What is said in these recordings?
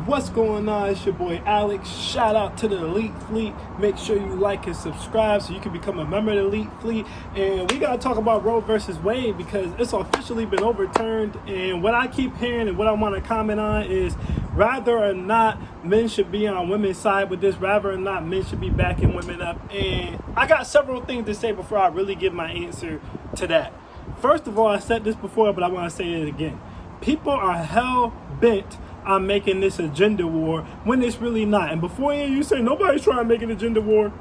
What's going on? It's your boy Alex. Shout out to the Elite Fleet. Make sure you like and subscribe so you can become a member of the Elite Fleet. And we got to talk about Roe v Wade because it's officially been overturned. And what I keep hearing and what I want to comment on is whether or not men should be on women's side with this, whether or not men should be backing women up. And I got several things to say before I really give my answer to that. First of all, I said this before, but I want to say it again. People are hell bent on making this a gender war when it's really not. And before you say nobody's trying to make it a gender war,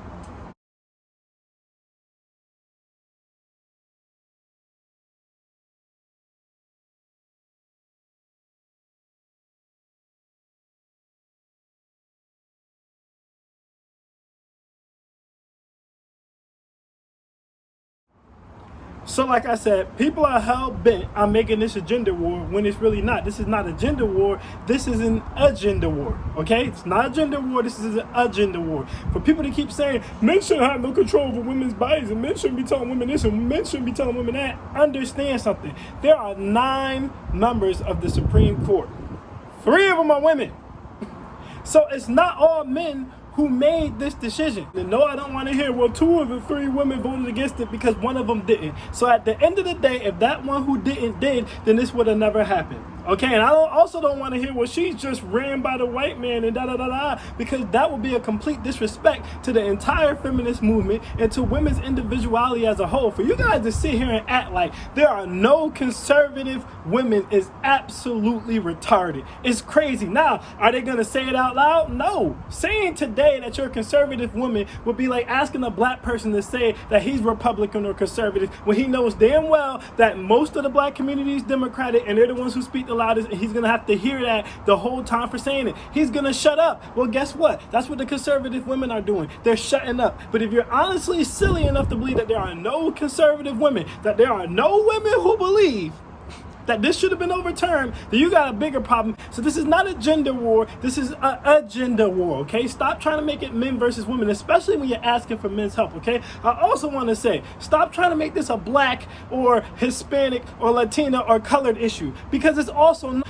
so like I said, people are hell-bent on making this a gender war when it's really not. This is not a gender war. This is an agenda war, okay? It's not a gender war. This is an agenda war. For people to keep saying, men shouldn't have no control over women's bodies and men shouldn't be telling women this and men shouldn't be telling women that, understand something. There are 9 members of the Supreme Court. 3 of them are women. So it's not all men who made this decision. And no, I don't want to hear, well, 2 of the 3 women voted against it because one of them didn't. So at the end of the day, if that one who didn't did, then this would have never happened. Okay, and I also don't want to hear, well, she's just ran by the white man and da-da-da-da, because that would be a complete disrespect to the entire feminist movement and to women's individuality as a whole. For you guys to sit here and act like there are no conservative women is absolutely retarded. It's crazy. Now, are they going to say it out loud? No. Saying today that you're a conservative woman would be like asking a black person to say that he's Republican or conservative when he knows damn well that most of the black community is Democratic and they're the ones who speak the loudest, and he's going to have to hear that the whole time for saying it. He's going to shut up. Well, guess what? That's what the conservative women are doing. They're shutting up. But if you're honestly silly enough to believe that there are no conservative women, that there are no women who believe that this should have been overturned, then you got a bigger problem. So this is not a gender war. This is an agenda war, okay? Stop trying to make it men versus women, especially when you're asking for men's help, okay? I also want to say, stop trying to make this a black or Hispanic or Latina or colored issue, because it's also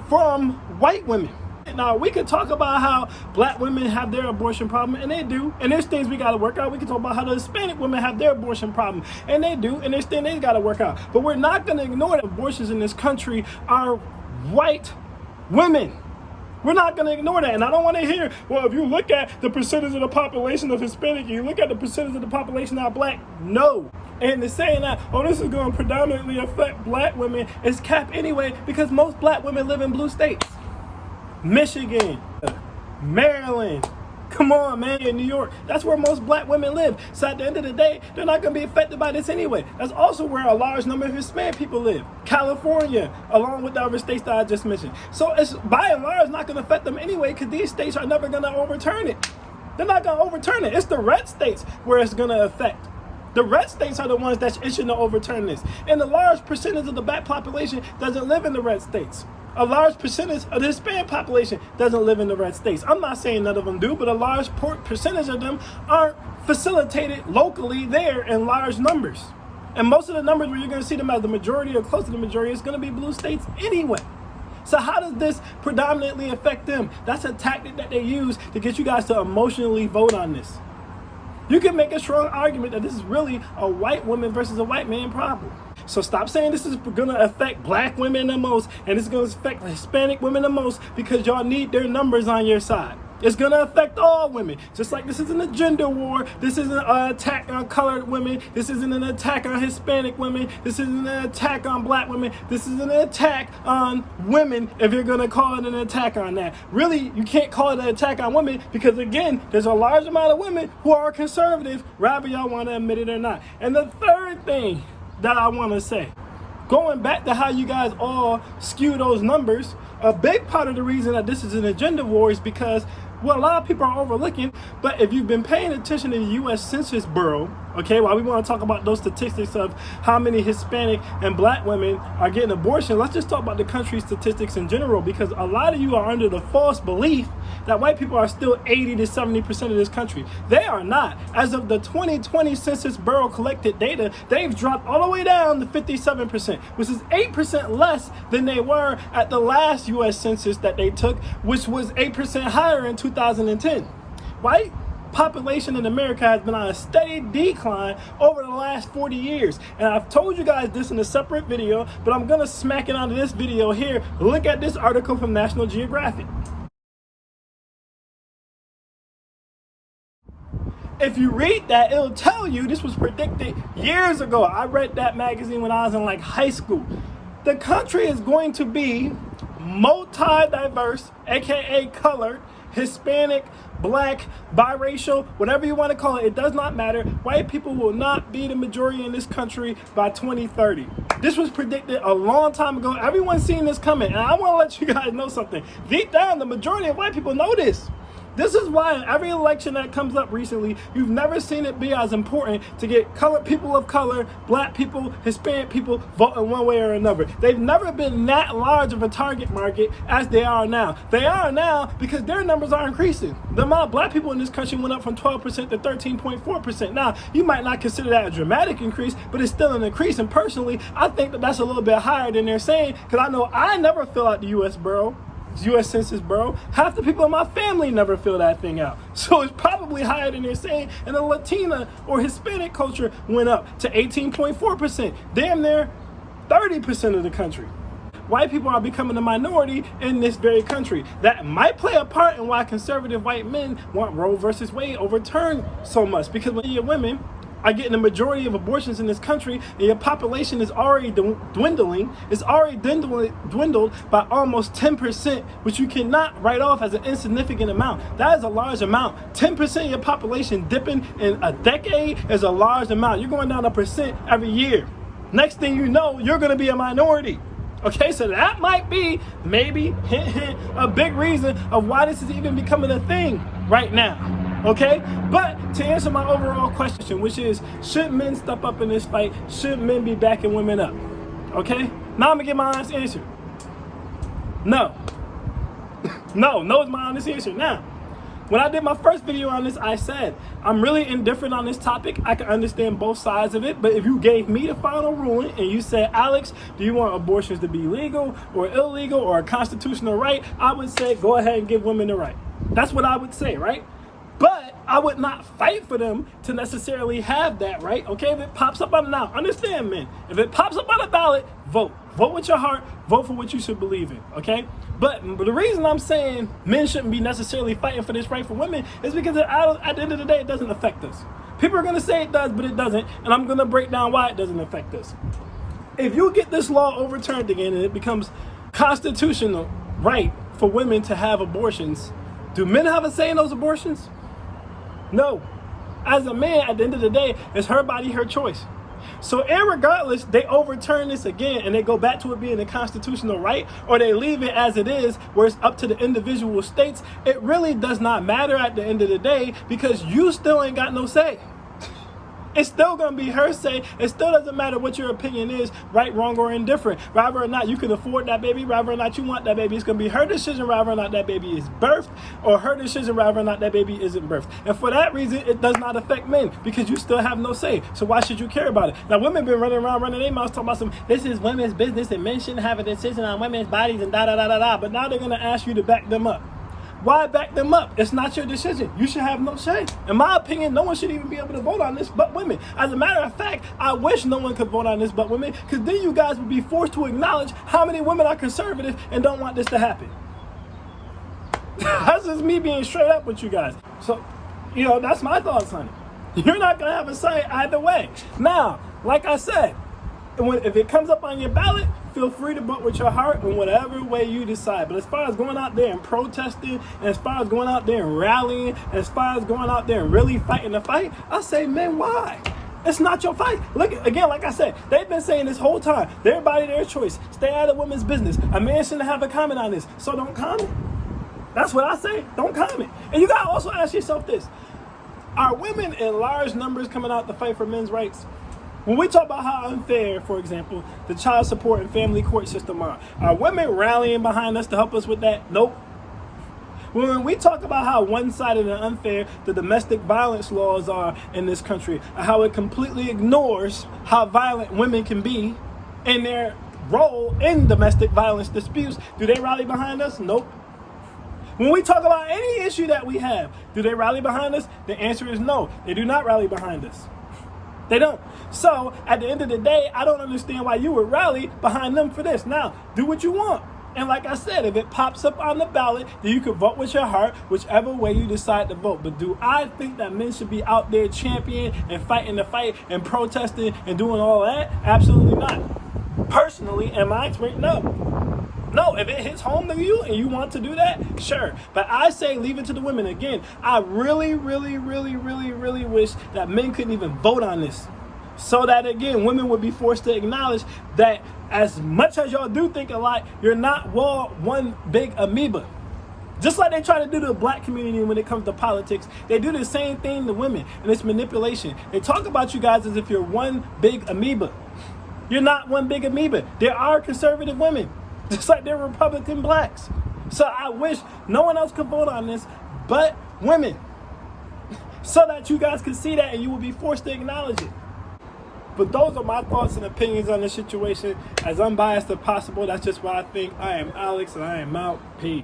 from white women. Now, we could talk about how black women have their abortion problem, and they do, and there's things we got to work out. We can talk about how the Hispanic women have their abortion problem, and they do, and there's things they got to work out. But we're not going to ignore that abortions in this country are white women. We're not going to ignore that. And I don't want to hear, well, if you look at the percentage of the population of Hispanic, you look at the percentage of the population that are black, no. And they're saying that, oh, this is going to predominantly affect black women, is cap anyway, because most black women live in blue states. Michigan, Maryland, come on, man, in New York, that's where most black women live. So at the end of the day, they're not going to be affected by this anyway. That's also where a large number of Hispanic people live. California, along with the other states that I just mentioned. So it's by and large not going to affect them anyway, because these states are never going to overturn it. They're not going to overturn it. It's the red states where it's going to affect. The red states are the ones that's itching to overturn this. And the large percentage of the black population doesn't live in the red states. A large percentage of the Hispanic population doesn't live in the red states. I'm not saying none of them do, but a large percentage of them aren't facilitated locally there in large numbers. And most of the numbers where you're going to see them as the majority or close to the majority is going to be blue states anyway. So how does this predominantly affect them? That's a tactic that they use to get you guys to emotionally vote on this. You can make a strong argument that this is really a white woman versus a white man problem. So stop saying this is going to affect black women the most and it's going to affect Hispanic women the most, because y'all need their numbers on your side. It's going to affect all women. Just like this isn't a gender war. This isn't an attack on colored women. This isn't an attack on Hispanic women. This isn't an attack on black women. This is an attack on women, if you're going to call it an attack on that. Really, you can't call it an attack on women because, again, there's a large amount of women who are conservative, whether y'all want to admit it or not. And the third thing that I want to say, going back to how you guys all skew those numbers, a big part of the reason that this is an agenda war is because, well, a lot of people are overlooking, but if you've been paying attention to the U.S. Census Bureau, Okay, while we want to talk about those statistics of how many Hispanic and black women are getting abortion, let's just talk about the country's statistics in general, because a lot of you are under the false belief that white people are still 80 to 70% of this country. They are not. As of the 2020 Census Bureau collected data, they've dropped all the way down to 57%, which is 8% less than they were at the last U.S. Census that they took, which was 8% higher in 2010. White population in America has been on a steady decline over the last 40 years. And I've told you guys this in a separate video, but I'm going to smack it onto this video here. Look at this article from National Geographic. If you read that, it'll tell you this was predicted years ago. I read that magazine when I was in high school. The country is going to be multi-diverse, aka colored, Hispanic, black, biracial, whatever you want to call it. It does not matter. White people will not be the majority in this country by 2030. This was predicted a long time ago. Everyone's seen this coming. And I want to let you guys know something. Deep down, the majority of white people know this. This is why in every election that comes up recently, you've never seen it be as important to get colored people of color, black people, Hispanic people voting one way or another. They've never been that large of a target market as they are now. They are now because their numbers are increasing. The amount of black people in this country went up from 12% to 13.4%. Now, you might not consider that a dramatic increase, but it's still an increase. And personally, I think that that's a little bit higher than they're saying, because I know I never fill out the U.S. Census Bureau. Half the people in my family never fill that thing out. So it's probably higher than they're saying. And the Latina or Hispanic culture went up to 18.4%. Damn near 30% of the country. White people are becoming a minority in this very country. That might play a part in why conservative white men want Roe v Wade overturned so much. Because when your women are getting the majority of abortions in this country, and your population is already dwindling. It's already dwindled by almost 10%, which you cannot write off as an insignificant amount. That is a large amount. 10% of your population dipping in a decade is a large amount. You're going down 1% every year. Next thing you know, you're going to be a minority. Okay, so that might be, maybe, hint, hint, a big reason of why this is even becoming a thing right now. Okay, but to answer my overall question, which is, should men step up in this fight? Should men be backing women up? Okay, now I'm gonna get my honest answer. No. No is my honest answer. Now, when I did my first video on this, I said, I'm really indifferent on this topic. I can understand both sides of it, but if you gave me the final ruling and you said, Alex, do you want abortions to be legal or illegal or a constitutional right? I would say, go ahead and give women the right. That's what I would say, right? But I would not fight for them to necessarily have that right. Okay, if it pops up on now, understand, man. If it pops up on a ballot, vote. Vote with your heart. Vote for what you should believe in. Okay. But the reason I'm saying men shouldn't be necessarily fighting for this right for women is because at the end of the day, it doesn't affect us. People are going to say it does, but it doesn't. And I'm going to break down why it doesn't affect us. If you get this law overturned again and it becomes constitutional right for women to have abortions, do men have a say in those abortions? No. As a man, at the end of the day, it's her body, her choice. So irregardless, they overturn this again and they go back to it being a constitutional right, or they leave it as it is, where it's up to the individual states. It really does not matter at the end of the day, because you still ain't got no say. It's still going to be her say. It still doesn't matter what your opinion is, right, wrong, or indifferent. Whether or not you can afford that baby, whether or not you want that baby, it's going to be her decision whether or not that baby is birthed, or her decision whether or not that baby isn't birthed. And for that reason, it does not affect men, because you still have no say. So why should you care about it? Now, women been running around running their mouths talking about this is women's business and men shouldn't have a decision on women's bodies and da-da-da-da-da. But now they're going to ask you to back them up. Why back them up? It's not your decision. You should have no say. In my opinion, no one should even be able to vote on this but women. As a matter of fact, I wish no one could vote on this but women, because then you guys would be forced to acknowledge how many women are conservative and don't want this to happen. That's just me being straight up with you guys. So, that's my thoughts on it. You're not going to have a say either way. Now, like I said, if it comes up on your ballot, feel free to vote with your heart in whatever way you decide. But as far as going out there and protesting, and as far as going out there and rallying, and as far as going out there and really fighting the fight, I say, man, why? It's not your fight. Look, again, like I said, they've been saying this whole time, their body, their choice. Stay out of women's business. A man shouldn't have a comment on this, so don't comment. That's what I say. Don't comment. And you got to also ask yourself this. Are women in large numbers coming out to fight for men's rights? When we talk about how unfair, for example, the child support and family court system are women rallying behind us to help us with that? Nope. When we talk about how one-sided and unfair the domestic violence laws are in this country, and how it completely ignores how violent women can be in their role in domestic violence disputes, do they rally behind us? Nope. When we talk about any issue that we have, do they rally behind us? The answer is no. They do not rally behind us. They don't. So, at the end of the day, I don't understand why you would rally behind them for this. Now, do what you want. And like I said, if it pops up on the ballot, then you can vote with your heart, whichever way you decide to vote. But do I think that men should be out there championing and fighting the fight and protesting and doing all that? Absolutely not. Personally, in my experience, no. No, if it hits home to you and you want to do that, sure. But I say leave it to the women. Again, I really wish that men couldn't even vote on this. So that, again, women would be forced to acknowledge that as much as y'all do think alike, you're not one big amoeba. Just like they try to do to the black community when it comes to politics, they do the same thing to women, and it's manipulation. They talk about you guys as if you're one big amoeba. You're not one big amoeba. There are conservative women, just like there are Republican blacks. So I wish no one else could vote on this but women, so that you guys can see that and you will be forced to acknowledge it. But those are my thoughts and opinions on this situation, as unbiased as possible. That's just what I think. I am Alex, and I am out. Peace.